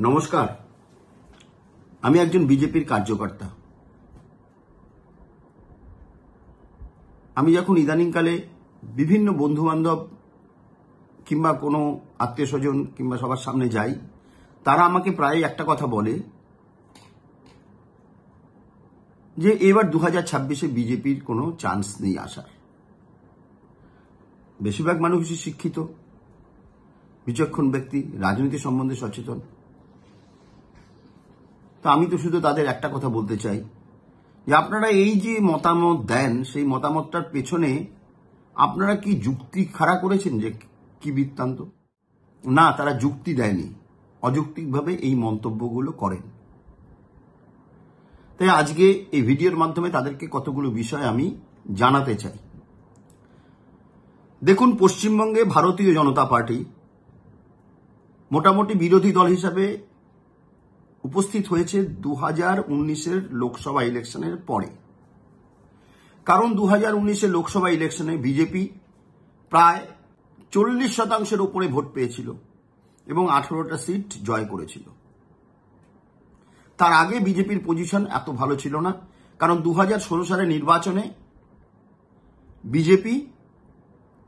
নমস্কার, আমি একজন বিজেপির কার্যকর্তা। আমি যখন ইদানিংকালে বিভিন্ন বন্ধু বান্ধব কিংবা কোনো আত্মীয় স্বজন কিংবা সবার সামনে যাই, তারা আমাকে প্রায় একটা কথা বলে যে এবার 2026-এ বিজেপির কোনো চান্স নেই আসার। বেশিরভাগ মানুষই শিক্ষিত, বিচক্ষণ ব্যক্তি, রাজনীতি সম্বন্ধে সচেতন। তো আমি তো শুধু তাদের একটা কথা বলতে চাই যে আপনারা এই যে মতামত দেন, সেই মতামতটার পেছনে আপনারা কি যুক্তি খাড়া করেছেন যে কি বৃত্তান্ত? না, তারা যুক্তি দেয়নি, অযৌক্তিকভাবে এই মন্তব্যগুলো করেন। তাই আজকে এই ভিডিওর মাধ্যমে তাদেরকে কতগুলো বিষয় আমি জানাতে চাই। দেখুন, পশ্চিমবঙ্গে ভারতীয় জনতা পার্টি মোটামুটি বিরোধী দল হিসাবে উপস্থিত হয়েছে 2019-এর লোকসভা ইলেকশনের পরে। কারণ 2019-এর লোকসভা ইলেকশনে বিজেপি প্রায় 40% উপরে ভোট পেয়েছিল এবং 18টা সিট জয় করেছিল। তার আগে বিজেপির পজিশন এত ভালো ছিল না, কারণ 2016 সালের নির্বাচনে বিজেপি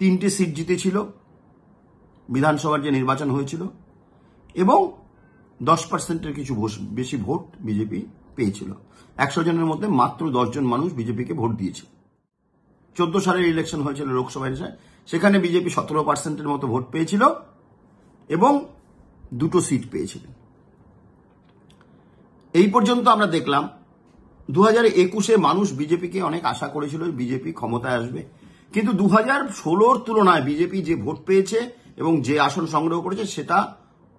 3টে সিট জিতেছিল, বিধানসভার যে নির্বাচন হয়েছিল, এবং 10%-এর কিছু বেশি ভোট বিজেপি পেয়েছিল। 100 জনের মধ্যে মাত্র 10 জন মানুষ বিজেপিকে ভোট দিয়েছে। 14 সালের ইলেকশন হয়েছিল লোকসভা ইলেকশন, সেখানে বিজেপি 17%-এর মতো ভোট পেয়েছিল এবং 2টো সিট পেয়েছিল। এই পর্যন্ত আমরা দেখলাম 2021-এ মানুষ বিজেপিকে অনেক আশা করেছিল বিজেপি ক্ষমতায় আসবে, কিন্তু 2016-র তুলনায় বিজেপি যে ভোট পেয়েছে এবং যে আসন সংগ্রহ করেছে সেটা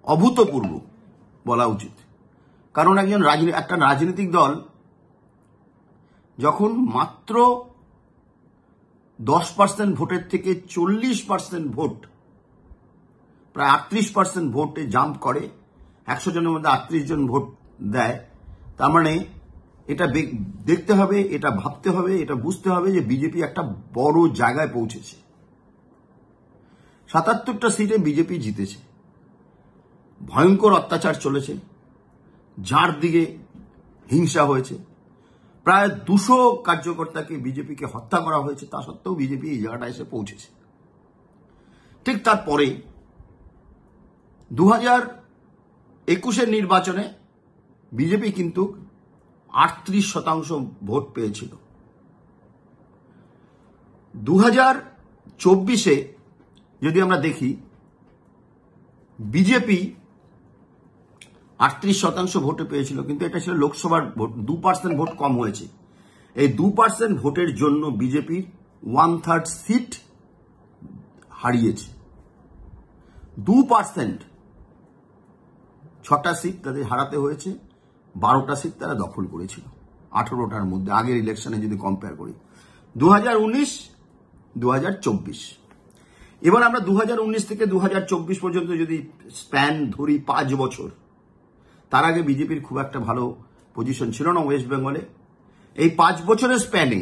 অভূতপূর্ব বলা উচিত। কারণ একটা রাজনৈতিক দল যখন মাত্র 10% ভোটের থেকে 40% ভোট, প্রায় 38% ভোটে জাম্প করে, 100 জনের মধ্যে 38 জন ভোট দেয়, তার মানে এটা দেখতে হবে, এটা ভাবতে হবে, এটা বুঝতে হবে যে বিজেপি একটা বড় জায়গায় পৌঁছেছে। 77টা সিটে বিজেপি জিতেছে। ভয়ঙ্কর অত্যাচার চলেছে, যার দিকে হিংসা হয়েছে, প্রায় 200 কার্যকর্তাকে বিজেপিকে হত্যা করা হয়েছে। তা সত্ত্বেও বিজেপি এই জায়গাটা এসে পৌঁছেছে। ঠিক তারপরে 2021-এর নির্বাচনে বিজেপি কিন্তু 38% ভোট পেয়েছিল। 2024-এ যদি আমরা দেখি, বিজেপি 38% ভোটে পেয়েছিল, কিন্তু এটা ছিল লোকসভার ভোট, 2% ভোট কম হয়েছে। এই 2% ভোটের জন্য বিজেপির 1/3 সিট হারিয়েছে। 2%, 6টা সিট তাদের হারাতে হয়েছে, 12টা সিট তারা দখল করেছিল 18টার মধ্যে, আগের ইলেকশনে যদি কম্পেয়ার করি। 2019, 2024। এবার আমরা 2019 থেকে 2024 পর্যন্ত যদি স্প্যান ধরি 5 বছর, তার আগে বিজেপির খুব একটা ভালো পজিশন ছিল না ওয়েস্ট বেঙ্গলে। এই 5 বছরের স্প্যানে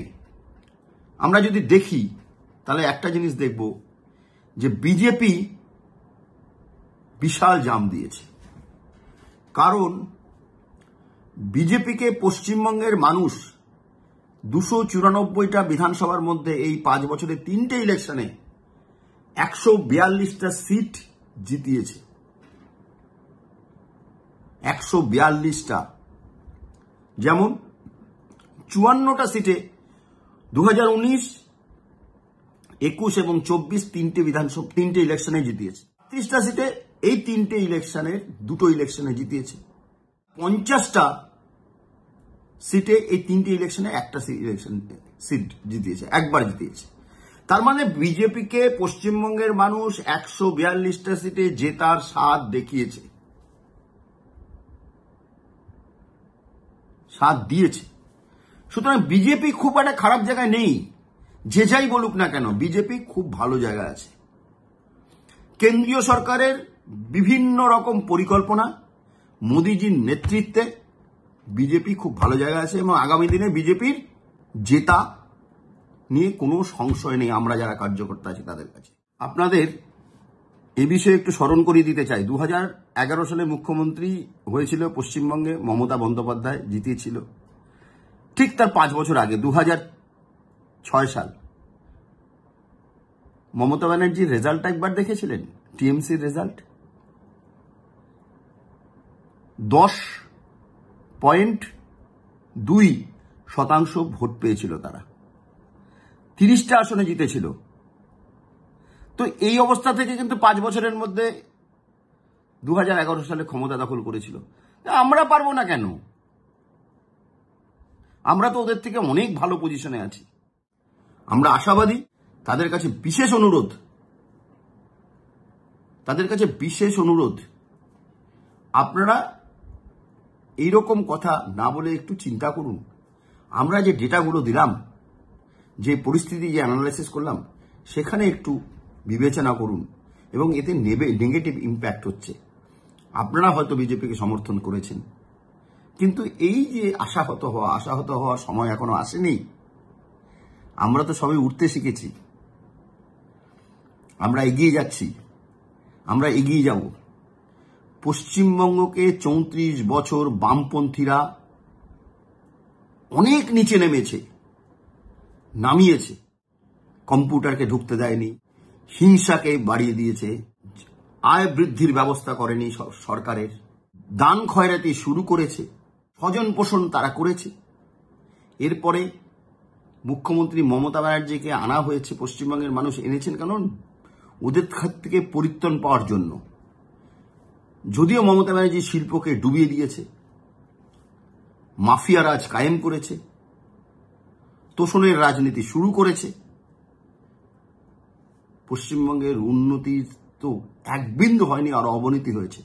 আমরা যদি দেখি, তাহলে একটা জিনিস দেখব যে বিজেপি বিশাল জাম দিয়েছে। কারণ বিজেপিকে পশ্চিমবঙ্গের মানুষ 294টা বিধানসভার মধ্যে এই 5 বছরের 3টে ইলেকশনে 142টা সিট জিতিয়েছে। 142টা। যেমন 54টা সিটে 2019, 21 এবং 24 তিনটে ইলেকশনে জিতিয়েছে। 30টা সিটে এই 3টে ইলেকশনের 2টো ইলেকশনে জিতিয়েছে। 50টা সিটে এই 3টে ইলেকশনে একটা সিট জিতিয়েছে, একবার জিতিয়েছে। তার মানে বিজেপিকে পশ্চিমবঙ্গের মানুষ 142টা সিটে জেতার স্বাদ দেখিয়েছে, স্বাদ দিয়েছে। সুতরাং বিজেপি খুব একটা খারাপ জায়গায় নেই। যে যাই বলুক না কেন, বিজেপি খুব ভালো জায়গায় আছে। কেন্দ্রীয় সরকারের বিভিন্ন রকম পরিকল্পনা, মোদিজির নেতৃত্বে বিজেপি খুব ভালো জায়গায় আছে এবং আগামী দিনে বিজেপির জেতা নিয়ে কোনো সংশয় নেই আমরা যারা কার্যকর্তা আছি তাদের কাছে। আপনাদের এই বিষয়ে একটু স্মরণ করিয়ে দিতে চাই, 2011 সালে মুখ্যমন্ত্রী হয়েছিল পশ্চিমবঙ্গে মমতা বন্দ্যোপাধ্যায়, জিতিয়েছিল। ঠিক তার 5 বছর আগে 2006 সাল মমতা ব্যানার্জির রেজাল্ট একবার দেখেছিলেন? টিএমসির রেজাল্ট 10.2% ভোট পেয়েছিল তারা, 30টা আসনে জিতেছিল। তো এই অবস্থা থেকে কিন্তু 5 বছরের মধ্যে 2011 সালে ক্ষমতা দখল করেছিল। আমরা পারবো না কেন? আমরা তো ওদের থেকে অনেক ভালো পজিশনে আছি। আমরা আশাবাদী। তাদের কাছে বিশেষ অনুরোধ, আপনারা এইরকম কথা না বলে একটু চিন্তা করুন। আমরা যে ডেটাগুলো দিলাম, যে পরিস্থিতি যে অ্যানালাইসিস করলাম, সেখানে একটু বিবেচনা করুন এবং এতে নেগেটিভ ইম্প্যাক্ট হচ্ছে। আপনারা হয়তো বিজেপিকে সমর্থন করেছেন, কিন্তু এই যে আশাহত হওয়ার সময় এখনো আসেনি। আমরা তো সবাই উঠতে শিখেছি, আমরা এগিয়ে যাচ্ছি, আমরা এগিয়ে যাব। পশ্চিমবঙ্গকে 34 বছর বামপন্থীরা অনেক নিচে নামিয়েছে। কম্পিউটারকে ঢুকতে দেয়নি, হিংসাকে বাড়িয়ে দিয়েছে, আয় বৃদ্ধির ব্যবস্থা করেনি সরকারের, দান খয়রাতি শুরু করেছে, স্বজন পোষণ তারা করেছে। এরপরে মুখ্যমন্ত্রী মমতা ব্যানার্জিকে আনা হয়েছে, পশ্চিমবঙ্গের মানুষ এনেছেন কারণ ওদের হাত থেকে পরিত্রাণ পাওয়ার জন্য। যদিও মমতা ব্যানার্জি শিল্পকে ডুবিয়ে দিয়েছে, মাফিয়া রাজ কায়েম করেছে, তোষণের রাজনীতি শুরু করেছে, পশ্চিমবঙ্গের উন্নতি তো এক বিন্দু হয়নি, আরো অবনতি হয়েছে।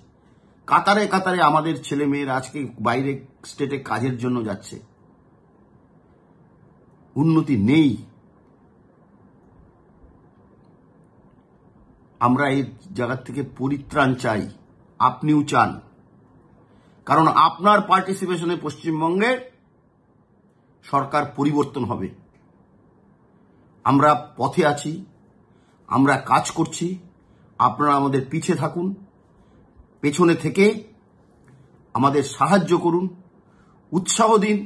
কাতারে কাতারে আমাদের ছেলে মেয়েরা আজকে বাইরে স্টেটে কাজের জন্য যাচ্ছে, উন্নতি নেই। আমরা এই জায়গা থেকে পরিত্রাণ চাই, আপনিও চান, কারণ আপনার পার্টিসিপেশনে পশ্চিমবঙ্গের সরকার পরিবর্তন হবে। আমরা পথে আছি, আমরা কাজ করছি, আপনারা আমাদের পিছে থাকুন, পেছনে থেকে আমাদের সাহায্য করুন, উৎসাহ দিন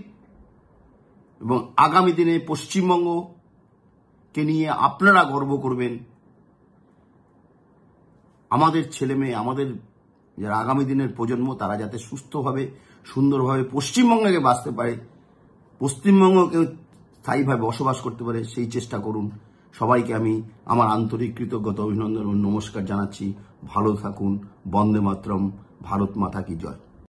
এবং আগামী দিনে পশ্চিমবঙ্গকে নিয়ে আপনারা গর্ব করবেন। আমাদের ছেলে মেয়ে, আমাদের যারা আগামী দিনের প্রজন্ম, তারা যাতে সুস্থভাবে সুন্দরভাবে পশ্চিমবঙ্গে বাঁচতে পারে, পশ্চিমবঙ্গকে স্থায়ীভাবে বসবাস করতে পারে, সেই চেষ্টা করুন। সবাইকে আমি আমার আন্তরিক কৃতজ্ঞতা, অভিনন্দন ও নমস্কার জানাচ্ছি। ভালো থাকুন। বন্দে মাতরম। ভারত মাতা কি জয়।